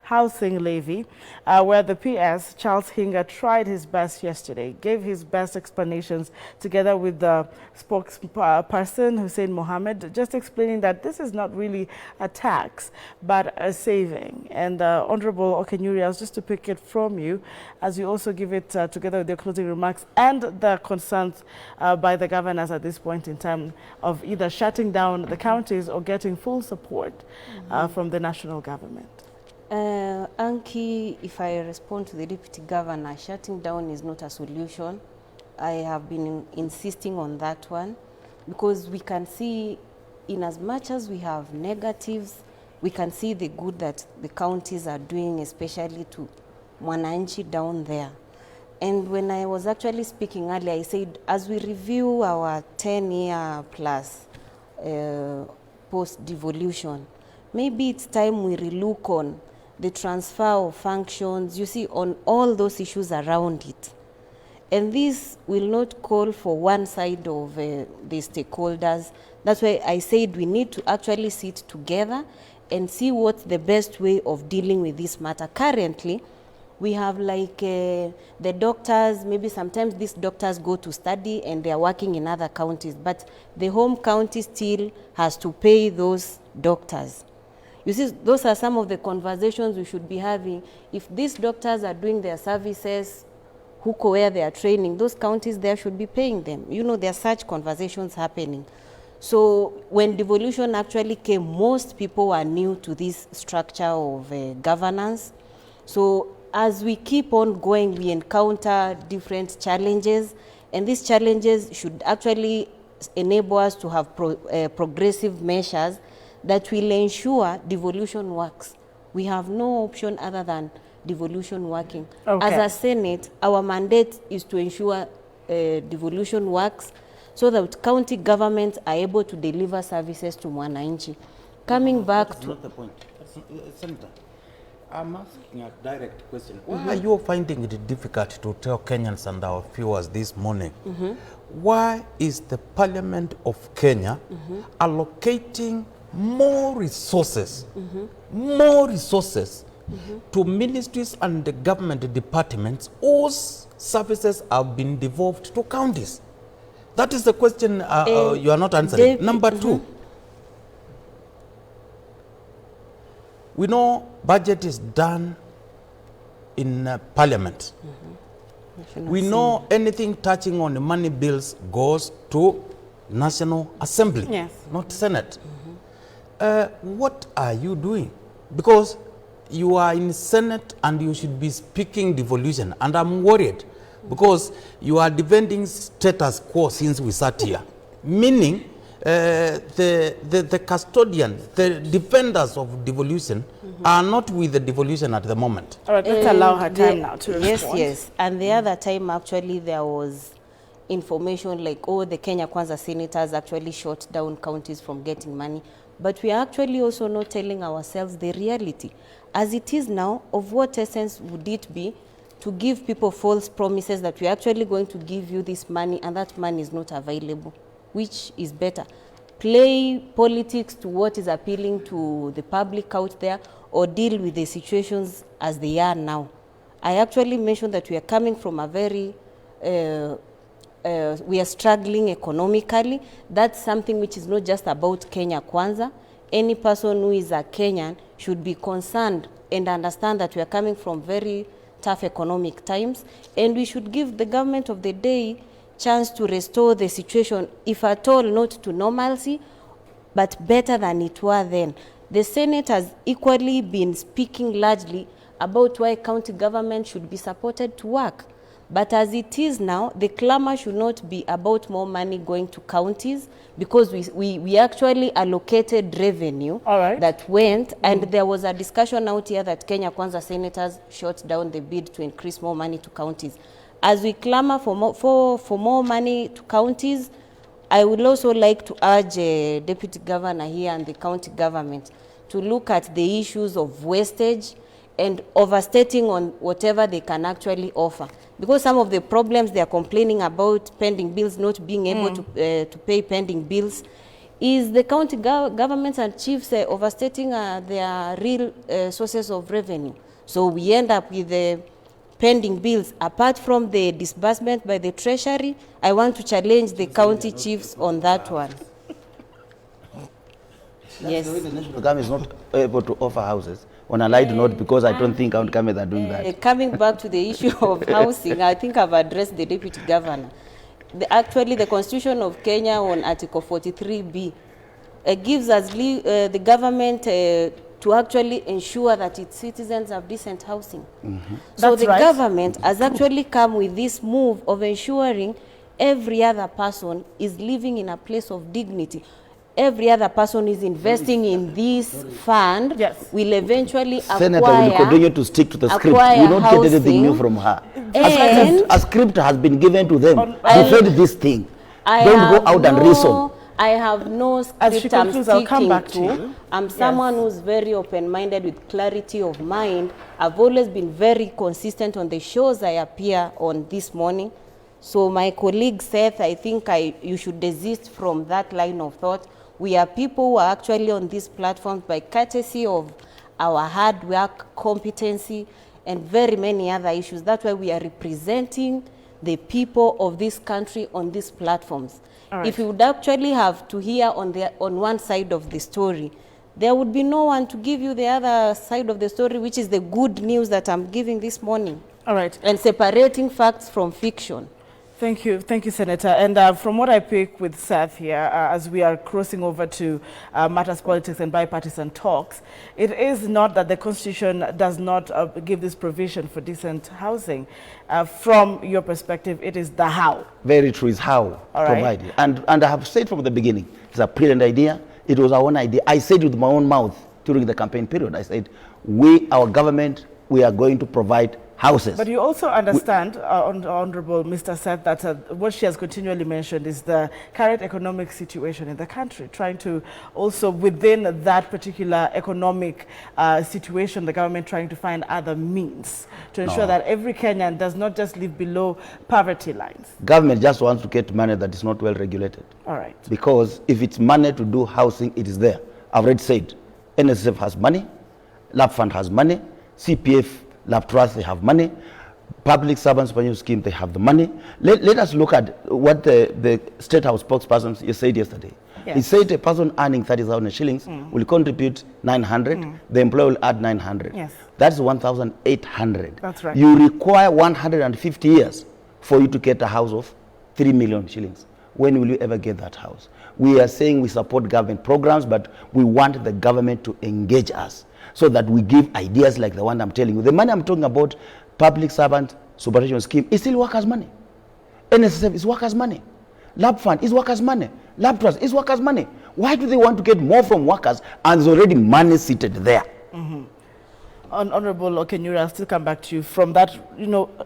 housing levy, where the PS, Charles Hinga, tried his best yesterday, gave his best explanations together with the spokesperson, Hussein Mohammed, just explaining that this is not really a tax, but a saving. And Honorable Okenyuri, just to pick it from you, as you also give it together with your closing remarks and the concerns by the governors at this point in time of either shutting down the counties or getting full support from the national government. Anki, if I respond to the Deputy Governor, shutting down is not a solution. I have been insisting on that one because we can see, in as much as we have negatives, we can see the good that the counties are doing, especially to Mwananchi down there. And when I was actually speaking earlier, I said, as we review our 10-year plus post-devolution, maybe it's time we relook on the transfer of functions, you see, on all those issues around it. And this will not call for one side of the stakeholders. That's why I said we need to actually sit together and see what's the best way of dealing with this matter. Currently, we have like the doctors, maybe sometimes these doctors go to study and they are working in other counties, but the home county still has to pay those doctors. You see, those are some of the conversations we should be having. If these doctors are doing their services, where they are training, those counties there should be paying them. You know, there are such conversations happening. So when devolution actually came, most people were new to this structure of governance. So as we keep on going, we encounter different challenges, and these challenges should actually enable us to have progressive measures that will ensure devolution works. We have no option other than devolution working. Okay. As a Senate, our mandate is to ensure devolution works so that county governments are able to deliver services to Mwananchi. Coming back That's to... not the point. Senator, I'm asking a direct question. Why are you finding it difficult to tell Kenyans and our viewers this morning? Why is the Parliament of Kenya allocating more resources to ministries and the government departments whose services have been devolved to counties? That is the question you are not answering. Number two, we know budget is done in Parliament. We know anything touching on the money bills goes to National Assembly, not Senate. What are you doing? Because you are in Senate and you should be speaking devolution, and I'm worried because you are defending status quo since we sat here, meaning the custodians, the defenders of devolution are not with the devolution at the moment. All right, let's allow her time now to respond. Yes. And the other time, actually, there was information like, oh, the Kenya Kwanza senators actually shut down counties from getting money. But we are actually also not telling ourselves the reality. As it is now, of what essence would it be to give people false promises that we're actually going to give you this money and that money is not available? Which is better? Play politics to what is appealing to the public out there, or deal with the situations as they are now? I actually mentioned that we are coming from a very, we are struggling economically. That's something which is not just about Kenya Kwanza. Any person who is a Kenyan should be concerned and understand that we are coming from very tough economic times, and we should give the government of the day chance to restore the situation, if at all not to normalcy, but better than it were then. The Senate has equally been speaking largely about why county government should be supported to work. But as it is now, the clamor should not be about more money going to counties, because we actually allocated revenue that went, and there was a discussion out here that Kenya Kwanza senators shut down the bid to increase more money to counties. As we clamor for more money to counties, I would also like to urge Deputy Governor here and the county government to look at the issues of wastage and overstating on whatever they can actually offer. Because some of the problems they are complaining about, pending bills, not being able to pay pending bills, Is the county governments and chiefs overstating their real sources of revenue? So we end up with the pending bills. Apart from the disbursement by the Treasury, I want to challenge the county chiefs on that one. Yes. The way the national government is not able to offer houses on a light note, because I don't think county governments are doing that. Coming back to the issue of housing, I think I've addressed the deputy governor. Actually, the Constitution of Kenya on Article 43B gives us the government to actually ensure that its citizens have decent housing. So That's the right. government has actually come with this move of ensuring every other person is living in a place of dignity. Every other person is investing in this fund, Yes. will eventually Senator will continue to stick to the script. We don't get anything new from her. And A script has been given to them. I- Defend this thing. I Don't have go out and reason. I have no As she script I'm concludes, I'll come sticking back to to. you. I'm someone who's very open-minded with clarity of mind. I've always been very consistent on the shows I appear on this morning. So my colleague Seth, I think you should desist from that line of thought. We are people who are actually on these platforms by courtesy of our hard work, competency, and very many other issues. That's why we are representing the people of this country on these platforms. All right. If we would actually have to hear on one side of the story, there would be no one to give you the other side of the story, which is the good news that I'm giving this morning. All right. And separating facts from fiction. Thank you, Senator. And from what I pick with Seth here, as we are crossing over to matters, politics, and bipartisan talks, it is not that the Constitution does not give this provision for decent housing. From your perspective, it is the how. Very true, is how All right. provide it. And I have said from the beginning, it's a brilliant idea. It was our own idea. I said with my own mouth during the campaign period, I said, our government, we are going to provide houses. But you also understand, Honorable Mr. Seth, that what she has continually mentioned is the current economic situation in the country, trying to also within that particular economic situation, the government trying to find other means to ensure that every Kenyan does not just live below poverty lines. Government just wants to get money that is not well regulated. All right. Because if it's money to do housing, it is there. I've already said, NSSF has money, LAP Fund has money, CPF, LAP Trust, they have money, Public Servants Pension Scheme, they have the money. Let us look at what the State House spokesperson said yesterday. Yes. He said a person earning 30,000 shillings will contribute 900, the employer will add 900. Yes. That's 1,800. That's right. You require 150 years for you to get a house of 3 million shillings. When will you ever get that house? We are saying we support government programs, but we want the government to engage us so that we give ideas like the one I'm telling you. The money I'm talking about, Public Servant Superannuation Scheme, is still workers' money. NSSF is workers' money. LAP Fund is workers' money. LAP Trust is workers' money. Why do they want to get more from workers and there's already money seated there? Honorable Okenyuri, I'll still come back to you from that,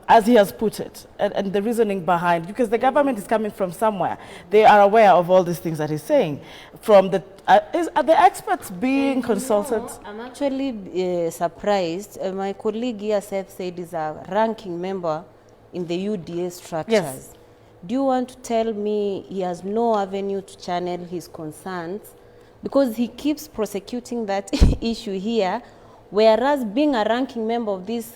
as he has put it, and the reasoning behind, because the government is coming from somewhere. They are aware of all these things that he's saying. From the, are the experts being consulted? No, I'm actually surprised. My colleague here, Seth, said he's a ranking member in the UDA structures. Yes. Do you want to tell me he has no avenue to channel his concerns? Because he keeps prosecuting that issue here, whereas being a ranking member of this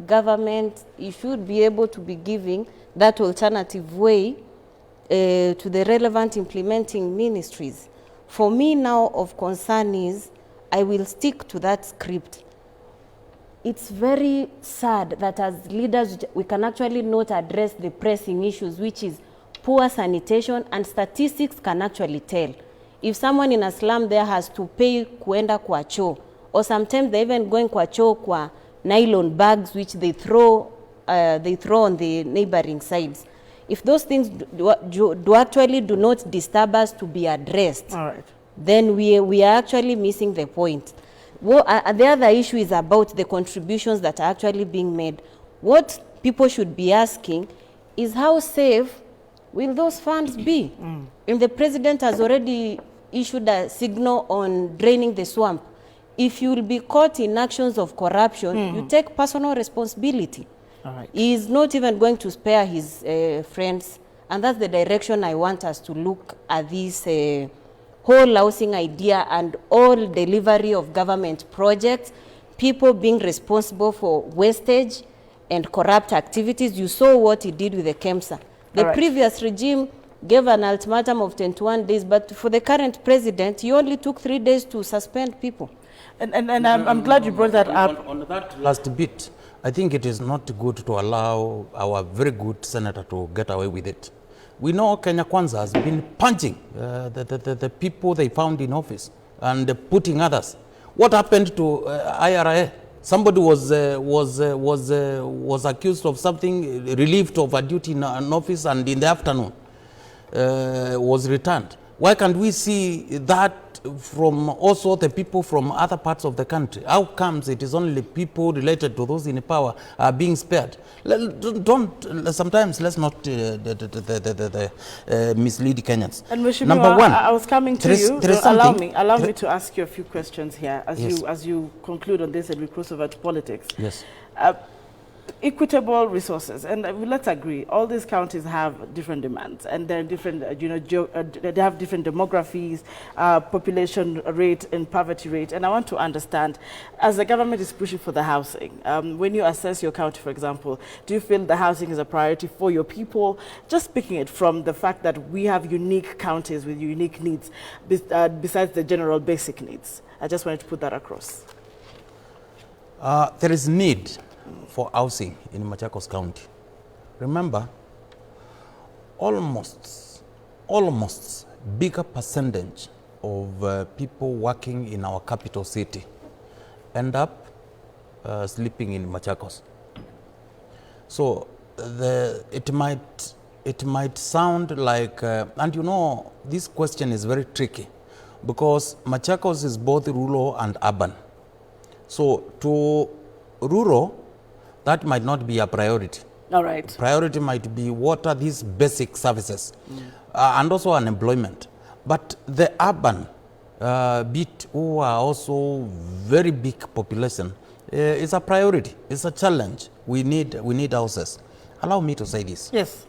government, he should be able to be giving that alternative way to the relevant implementing ministries. For me now of concern is, I will stick to that script. It's very sad that as leaders, we can actually not address the pressing issues, which is poor sanitation, and statistics can actually tell. If someone in a slum there has to pay kuenda kwa choo, or sometimes they're even going kwa choo kwa nylon bags, which they throw on the neighboring sides. If those things actually do not disturb us to be addressed, All right. then we are actually missing the point. The other issue is about the contributions that are actually being made. What people should be asking is how safe will those funds be? And the president has already issued a signal on draining the swamp. If you will be caught in actions of corruption, you take personal responsibility. All right. He is not even going to spare his friends, and that's the direction I want us to look at this whole housing idea and all delivery of government projects, people being responsible for wastage and corrupt activities. You saw what he did with the KEMSA. The previous regime gave an ultimatum of 21 days, but for the current president, he only took 3 days to suspend people. And I'm glad you brought that up. On that last bit, I think it is not good to allow our very good senator to get away with it. We know Kenya Kwanza has been punching the people they found in office and putting others. What happened to IRA? Somebody was accused of something, relieved of a duty in an office, and in the afternoon was returned. Why can't we see that from also the people from other parts of the country? How comes it is only people related to those in power are being spared? Sometimes let's not mislead Kenyans. And Mheshimiwa, Number one, I was coming to you. Allow me to ask you a few questions here as you conclude on this and we cross over to politics. Yes. Equitable resources, and let's agree, all these counties have different demands, and they're different, they have different demographies, population rate and poverty rate. And I want to understand, as the government is pushing for the housing, when you assess your county, for example, do you feel the housing is a priority for your people? Just picking it from the fact that we have unique counties with unique needs, besides the general basic needs. I just wanted to put that across. There is need for housing in Machakos County. Remember, almost bigger percentage of people working in our capital city end up sleeping in Machakos. So it might sound like, and you know, this question is very tricky because Machakos is both rural and urban. So to rural, that might not be a priority. All right. Priority might be what are these basic services and also unemployment. But the urban bit, who are also very big population, is a priority. It's a challenge. We need houses. Allow me to say this. Yes.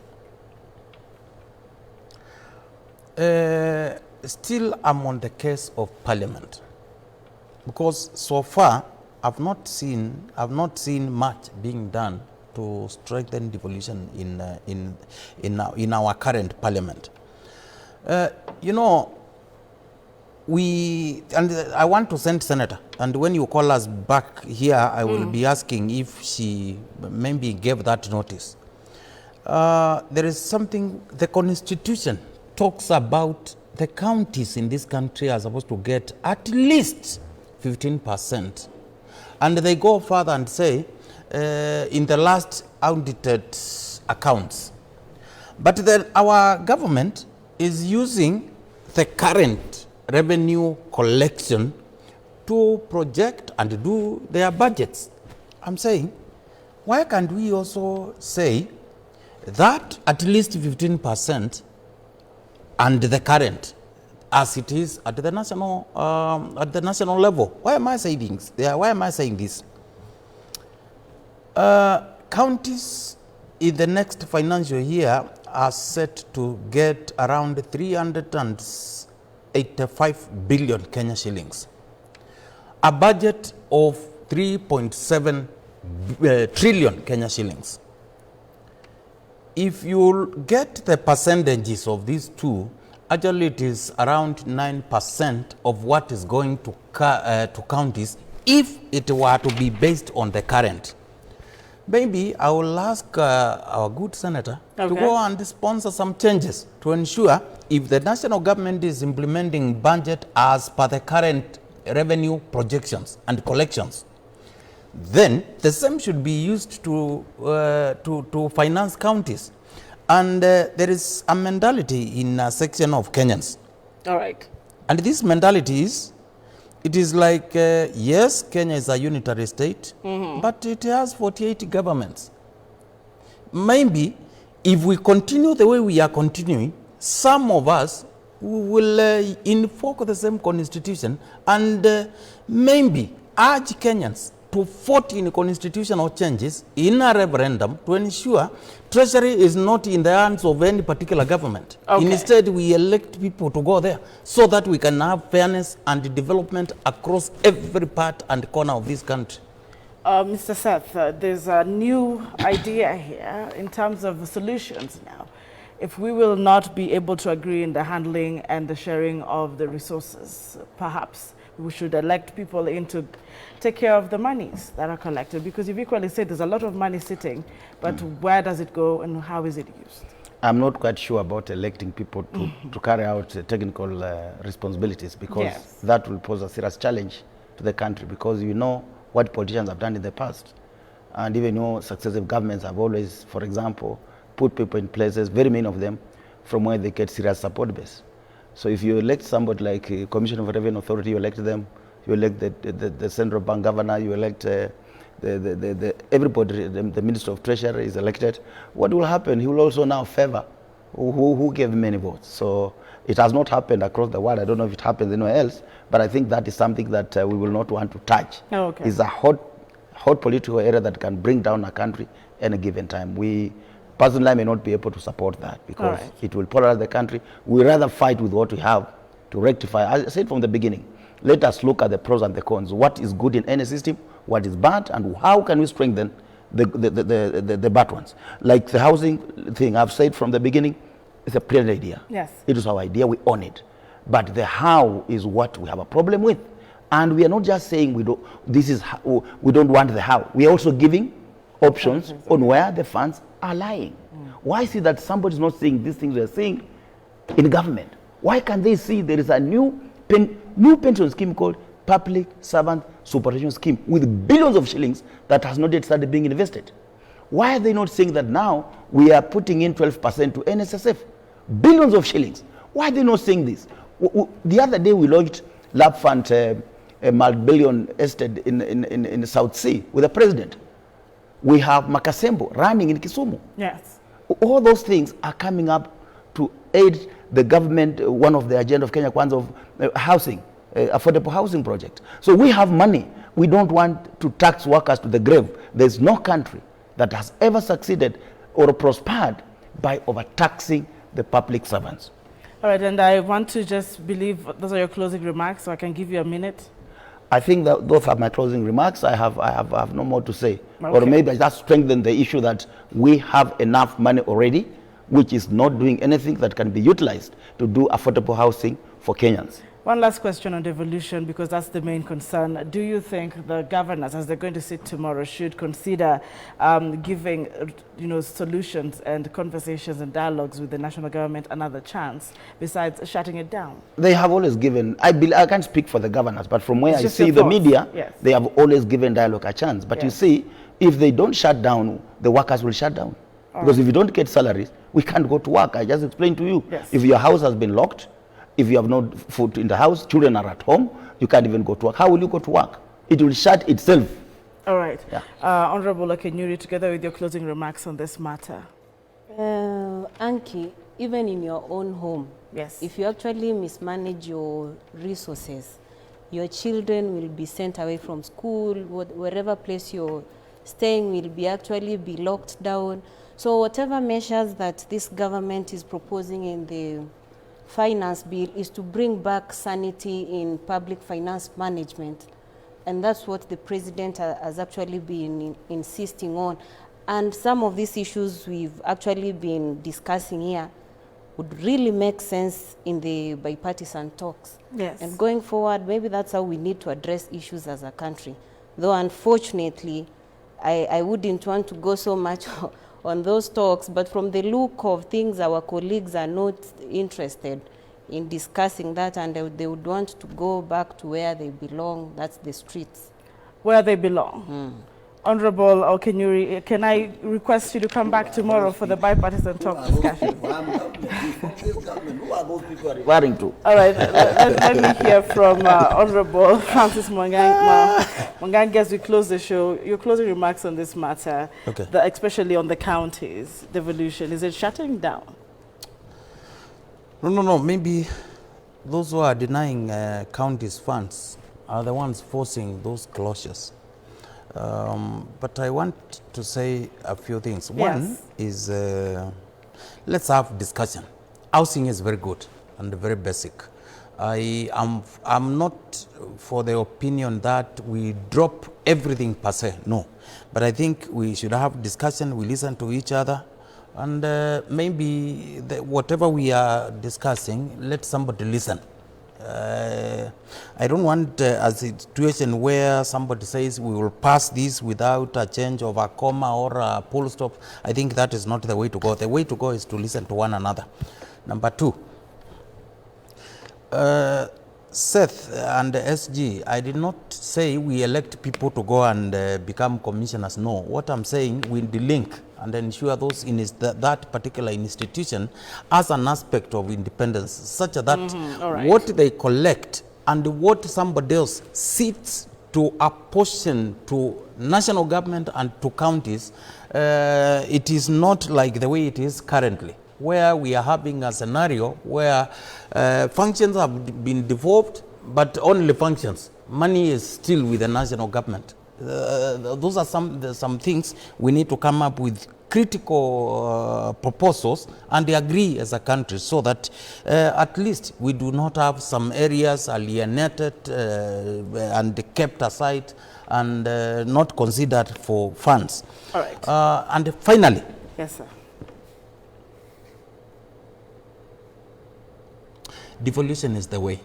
Still, I'm on the case of Parliament, because so far I've not seen much being done to strengthen devolution in our current Parliament. You know, and I want to send Senator, and when you call us back here, I will be asking if she maybe gave that notice. There is something, the Constitution talks about the counties in this country are supposed to get at least 15%. And they go further and say, in the last audited accounts. But then our government is using the current revenue collection to project and do their budgets. I'm saying, why can't we also say that at least 15% and the current as it is at the national level? Why am I saying this? Why am I saying this? Counties in the next financial year are set to get around 385 billion Kenya shillings. A budget of 3.7 trillion Kenya shillings. If you get the percentages of these two, actually it is around 9% of what is going to counties if it were to be based on the current. Maybe I will ask our good senator to go and sponsor some changes to ensure if the national government is implementing budget as per the current revenue projections and collections, then the same should be used to finance counties. And there is a mentality in a section of Kenyans. All right. And this mentality is, it is like, yes, Kenya is a unitary state, but it has 48 governments. Maybe if we continue the way we are continuing, some of us will invoke the same constitution and maybe urge Kenyans to 14 constitutional changes in a referendum to ensure Treasury is not in the hands of any particular government. Okay. Instead, we elect people to go there so that we can have fairness and development across every part and corner of this country. Mr. Seth, there's a new idea here in terms of the solutions now. If we will not be able to agree in the handling and the sharing of the resources, perhaps we should elect people in to take care of the monies that are collected, because you've equally said there's a lot of money sitting, but where does it go and how is it used? I'm not quite sure about electing people to carry out technical responsibilities, because that will pose a serious challenge to the country, because you know what politicians have done in the past. And even successive governments have always, for example, put people in places, very many of them, from where they get serious support base. So if you elect somebody like a Commissioner of Revenue Authority, you elect them, you elect the Central Bank Governor, you elect everybody, the Minister of Treasury is elected, what will happen? He will also now favor who gave many votes. So it has not happened across the world. I don't know if it happens anywhere else, but I think that is something that we will not want to touch. Okay. It's a hot political area that can bring down a country at a given time. We personally may not be able to support that, because it will polarize the country. We rather fight with what we have to rectify. I said from the beginning, let us look at the pros and the cons. What is good in any system, what is bad, and how can we strengthen the bad ones. Like the housing thing, I've said from the beginning, it's a brilliant idea. Yes. It is our idea, we own it. But the how is what we have a problem with. And we are not just saying we don't want the how. We are also giving options on where the funds are lying. Why is it that somebody is not seeing these things we are seeing in government? Why can't they see there is a new pension scheme called Public Servant Superannuation Scheme with billions of shillings that has not yet started being invested? Why are they not saying that now we are putting in 12% to NSSF? Billions of shillings. Why are they not saying this? The other day we launched Lab Fund, a multi-billion estate in the South Sea with the president. We have Makasembo running in Kisumu. Yes. All those things are coming up to aid the government, one of the agenda of Kenya Kwanza of housing, affordable housing project. So we have money. We don't want to tax workers to the grave. There's no country that has ever succeeded or prospered by overtaxing the public servants. All right, and I want to just believe those are your closing remarks, so I can give you a minute. I think that those are my closing remarks. I have no more to say. Okay. Or maybe I just strengthen the issue that we have enough money already, which is not doing anything that can be utilized to do affordable housing for Kenyans. One last question on devolution, because that's the main concern. Do you think the governors, as they're going to sit tomorrow, should consider giving solutions and conversations and dialogues with the national government another chance besides shutting it down? They have always given, I can't speak for the governors, but from where I see the media, yes, they have always given dialogue a chance. But you see, if they don't shut down, the workers will shut down. Because if you don't get salaries, we can't go to work. I just explained to you. Yes. If your house has been locked, if you have no food in the house, children are at home, you can't even go to work. How will you go to work? It will shut itself. All right. Yeah. Honorable Okenyuri, together with your closing remarks on this matter. Anki, even in your own home, yes, if you actually mismanage your resources, your children will be sent away from school, wherever place you're staying will be locked down. So whatever measures that this government is proposing in the finance bill is to bring back sanity in public finance management, and that's what the president has actually been insisting on. And some of these issues we've actually been discussing here would really make sense in the bipartisan talks. Yes. And going forward, maybe that's how we need to address issues as a country. Though unfortunately, I wouldn't want to go so much on those talks, but from the look of things, our colleagues are not interested in discussing that, and they would want to go back to where they belong, that's the streets. Where they belong. Honorable Okenyuri, can I request you to come back tomorrow for the bipartisan talk discussion? Who are those people referring to? All right, let me hear from Honorable Francis Mwangangi. Mwangangi, as we close the show, your closing remarks on this matter, okay, especially on the counties, devolution, is it shutting down? No. Maybe those who are denying counties funds are the ones forcing those closures. But I want to say a few things. Yes. One is, let's have discussion. Housing is very good and very basic. I'm not for the opinion that we drop everything per se, no. But I think we should have discussion, we listen to each other, and maybe whatever we are discussing, let somebody listen. I don't want a situation where somebody says we will pass this without a change of a comma or a full stop. I think that is not the way to go. The way to go is to listen to one another. Number two, Seth and SG, I did not say we elect people to go and become commissioners. No, what I'm saying, we delink and ensure those in that particular institution as an aspect of independence, such that what they collect and what somebody else sits to apportion to national government and to counties, it is not like the way it is currently, where we are having a scenario where functions have been devolved, but only functions. Money is still with the national government. Those are some things we need to come up with critical proposals and agree as a country, so that at least we do not have some areas alienated and kept aside and not considered for funds. All right. And finally, Yes, sir. devolution is the way.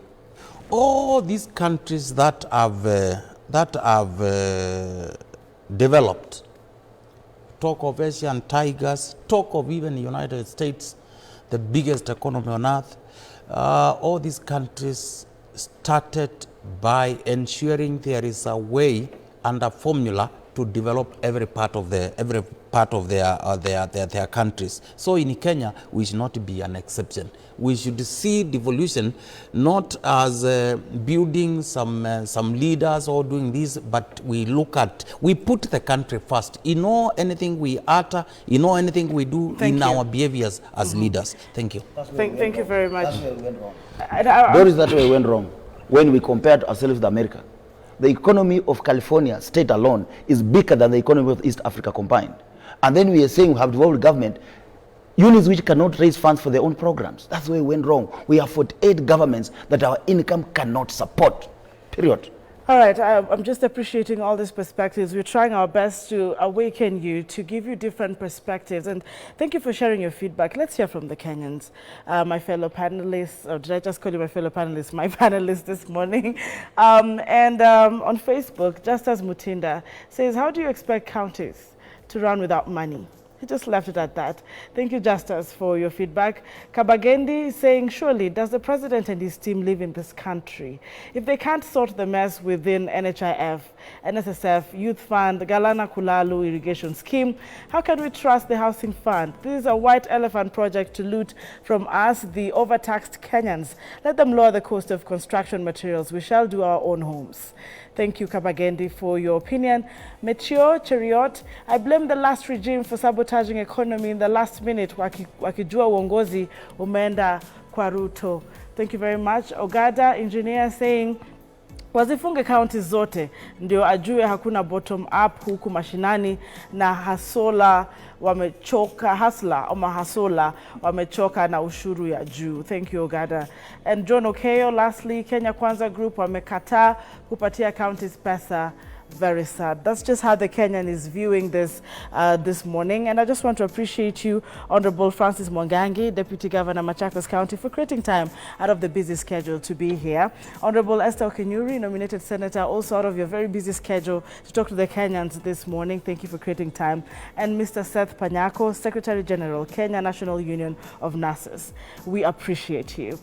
All these countries that have developed, talk of Asian tigers, talk of even the United States, the biggest economy on earth, all these countries started by ensuring there is a way and a formula to develop every part of their countries. So in Kenya, we should not be an exception. We should see devolution not as building some leaders or doing this, but we put the country first. In all anything we utter, in all anything we do, our behaviors as leaders. Thank you. Thank you very much. That's where we went wrong. That is where we went wrong when we compared ourselves with America. The economy of California state alone is bigger than the economy of East Africa combined. And then we are saying we have devolved government, units which cannot raise funds for their own programs. That's where we went wrong. We have 48 governments that our income cannot support, period. All right, I'm just appreciating all these perspectives. We're trying our best to awaken you, to give you different perspectives. And thank you for sharing your feedback. Let's hear from the Kenyans. My fellow panelists, or did I just call you my fellow panelists? My panelists this morning. On Facebook, Justus Mutinda says, how do you expect counties to run without money? He just left it at that. Thank you, Justus, for your feedback. Kabagendi is saying, surely, does the president and his team live in this country? If they can't sort the mess within NHIF, NSSF, Youth Fund, Galana Kulalu Irrigation Scheme, how can we trust the Housing Fund? This is a white elephant project to loot from us, the overtaxed Kenyans. Let them lower the cost of construction materials. We shall do our own homes. Thank you, Kabagendi, for your opinion. Meteo Cheriot, I blame the last regime for sabotaging economy in the last minute. Wakijua uongozi umeenda kwa Ruto. Thank you very much. Ogada, engineer, saying, wazifunge kaunti zote ndio ajue hakuna bottom up huku mashinani na hasola wamechoka na ushuru ya juu. Thank you, Ogada. And John Okeyo, lastly, Kenya Kwanza Group wamekataa kupatia counties pesa. Very sad. That's just how the Kenyan is viewing this this morning. And I just want to appreciate you, Honorable Francis Mwangangi, Deputy Governor, Machakos County, for creating time out of the busy schedule to be here. Honorable Esther Kenyuri, nominated Senator, also out of your very busy schedule to talk to the Kenyans this morning. Thank you for creating time. And Mr. Seth Panyako, Secretary General, Kenya National Union of Nurses. We appreciate you.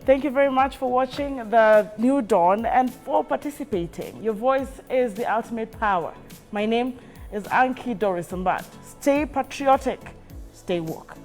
Thank you very much for watching The New Dawn and for participating. Your voice is the ultimate power. My name is Anki Doris Mbat. Stay patriotic, stay woke.